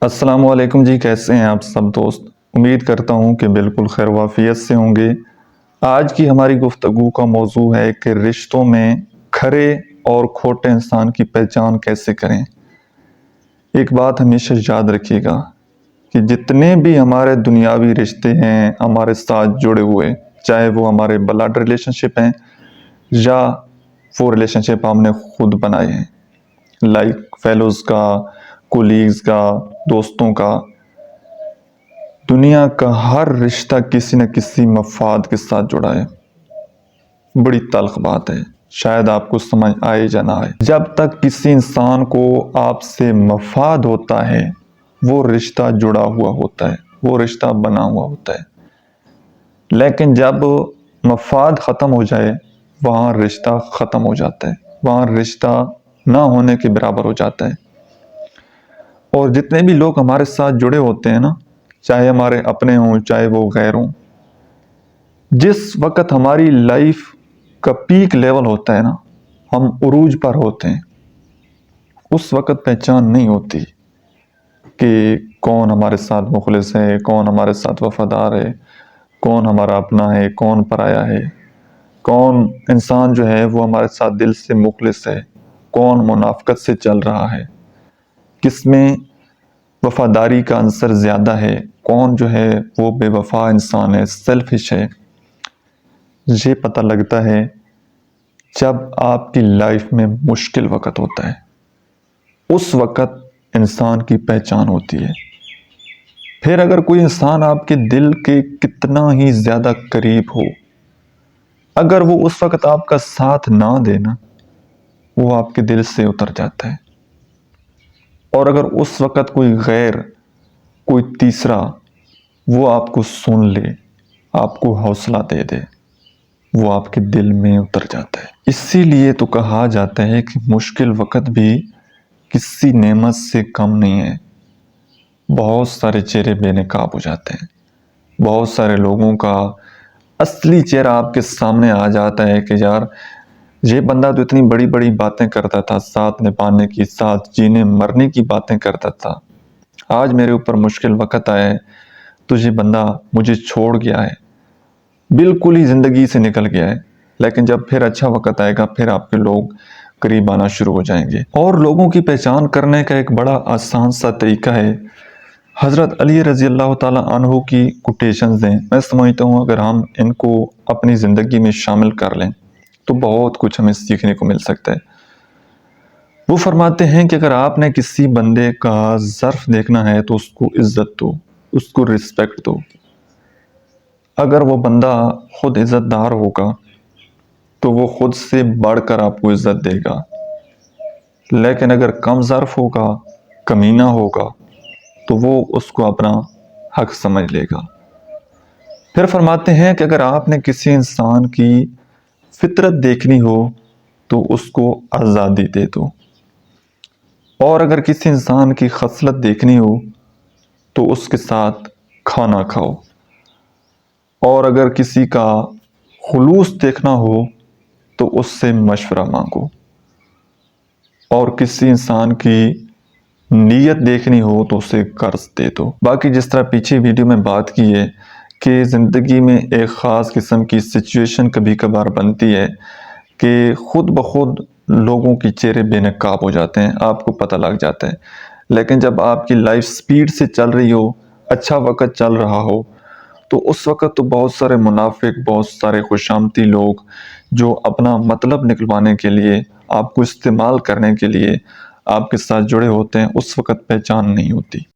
السلام علیکم جی، کیسے ہیں آپ سب دوست؟ امید کرتا ہوں کہ بالکل خیر وافیت سے ہوں گے۔ آج کی ہماری گفتگو کا موضوع ہے کہ رشتوں میں کھرے اور کھوٹے انسان کی پہچان کیسے کریں۔ ایک بات ہمیشہ یاد رکھیے گا کہ جتنے بھی ہمارے دنیاوی رشتے ہیں ہمارے ساتھ جڑے ہوئے، چاہے وہ ہمارے بلڈ ریلیشن شپ ہیں یا وہ ریلیشن شپ ہم نے خود بنائے ہیں، لائک فیلوز کا، کولیگز کا، دوستوں کا، دنیا کا ہر رشتہ کسی نہ کسی مفاد کے ساتھ جڑا ہے۔ بڑی تلخ بات ہے، شاید آپ کو سمجھ آئے یا نہ آئے۔ جب تک کسی انسان کو آپ سے مفاد ہوتا ہے وہ رشتہ جڑا ہوا ہوتا ہے، وہ رشتہ بنا ہوا ہوتا ہے، لیکن جب مفاد ختم ہو جائے وہاں رشتہ ختم ہو جاتا ہے، وہاں رشتہ نہ ہونے کے برابر ہو جاتا ہے۔ اور جتنے بھی لوگ ہمارے ساتھ جڑے ہوتے ہیں نا، چاہے ہمارے اپنے ہوں چاہے وہ غیر ہوں، جس وقت ہماری لائف کا پیک لیول ہوتا ہے نا، ہم عروج پر ہوتے ہیں، اس وقت پہچان نہیں ہوتی کہ کون ہمارے ساتھ مخلص ہے، کون ہمارے ساتھ وفادار ہے، کون ہمارا اپنا ہے، کون پرایا ہے، کون انسان جو ہے وہ ہمارے ساتھ دل سے مخلص ہے، کون منافقت سے چل رہا ہے، کس میں وفاداری کا عنصر زیادہ ہے، کون جو ہے وہ بے وفا انسان ہے، سیلفش ہے۔ یہ پتہ لگتا ہے جب آپ کی لائف میں مشکل وقت ہوتا ہے، اس وقت انسان کی پہچان ہوتی ہے۔ پھر اگر کوئی انسان آپ کے دل کے کتنا ہی زیادہ قریب ہو، اگر وہ اس وقت آپ کا ساتھ نہ دینا، وہ آپ کے دل سے اتر جاتا ہے۔ اور اگر اس وقت کوئی غیر، کوئی تیسرا وہ آپ کو سن لے، آپ کو حوصلہ دے دے، وہ آپ کے دل میں اتر جاتا ہے۔ اسی لیے تو کہا جاتا ہے کہ مشکل وقت بھی کسی نعمت سے کم نہیں ہے۔ بہت سارے چہرے بے نقاب ہو جاتے ہیں، بہت سارے لوگوں کا اصلی چہرہ آپ کے سامنے آ جاتا ہے کہ یار یہ بندہ تو اتنی بڑی بڑی باتیں کرتا تھا، ساتھ نبھانے کی، ساتھ جینے مرنے کی باتیں کرتا تھا، آج میرے اوپر مشکل وقت آئے تو یہ بندہ مجھے چھوڑ گیا ہے، بالکل ہی زندگی سے نکل گیا ہے۔ لیکن جب پھر اچھا وقت آئے گا پھر آپ کے لوگ قریب آنا شروع ہو جائیں گے۔ اور لوگوں کی پہچان کرنے کا ایک بڑا آسان سا طریقہ ہے، حضرت علی رضی اللہ تعالیٰ عنہ کی کوٹیشنز ہیں۔ میں سمجھتا ہوں اگر ہم ان کو اپنی زندگی میں شامل کر لیں تو بہت کچھ ہمیں سیکھنے کو مل سکتا ہے۔ وہ فرماتے ہیں کہ اگر آپ نے کسی بندے کا ظرف دیکھنا ہے تو اس کو عزت دو، اس کو رسپیکٹ دو۔ اگر وہ بندہ خود عزت دار ہوگا تو وہ خود سے بڑھ کر آپ کو عزت دے گا، لیکن اگر کم ظرف ہوگا، کمینہ ہوگا، تو وہ اس کو اپنا حق سمجھ لے گا۔ پھر فرماتے ہیں کہ اگر آپ نے کسی انسان کی فطرت دیکھنی ہو تو اس کو آزادی دے دو، اور اگر کسی انسان کی خصلت دیکھنی ہو تو اس کے ساتھ کھانا کھاؤ، اور اگر کسی کا خلوص دیکھنا ہو تو اس سے مشورہ مانگو، اور کسی انسان کی نیت دیکھنی ہو تو اسے قرض دے دو۔ باقی جس طرح پیچھے ویڈیو میں بات کی ہے کہ زندگی میں ایک خاص قسم کی سچویشن کبھی کبھار بنتی ہے کہ خود بخود لوگوں کی چہرے بے نقاب ہو جاتے ہیں، آپ کو پتہ لگ جاتا ہے۔ لیکن جب آپ کی لائف سپیڈ سے چل رہی ہو، اچھا وقت چل رہا ہو، تو اس وقت تو بہت سارے منافق، بہت سارے خوشامتی لوگ جو اپنا مطلب نکلوانے کے لیے، آپ کو استعمال کرنے کے لیے آپ کے ساتھ جڑے ہوتے ہیں، اس وقت پہچان نہیں ہوتی۔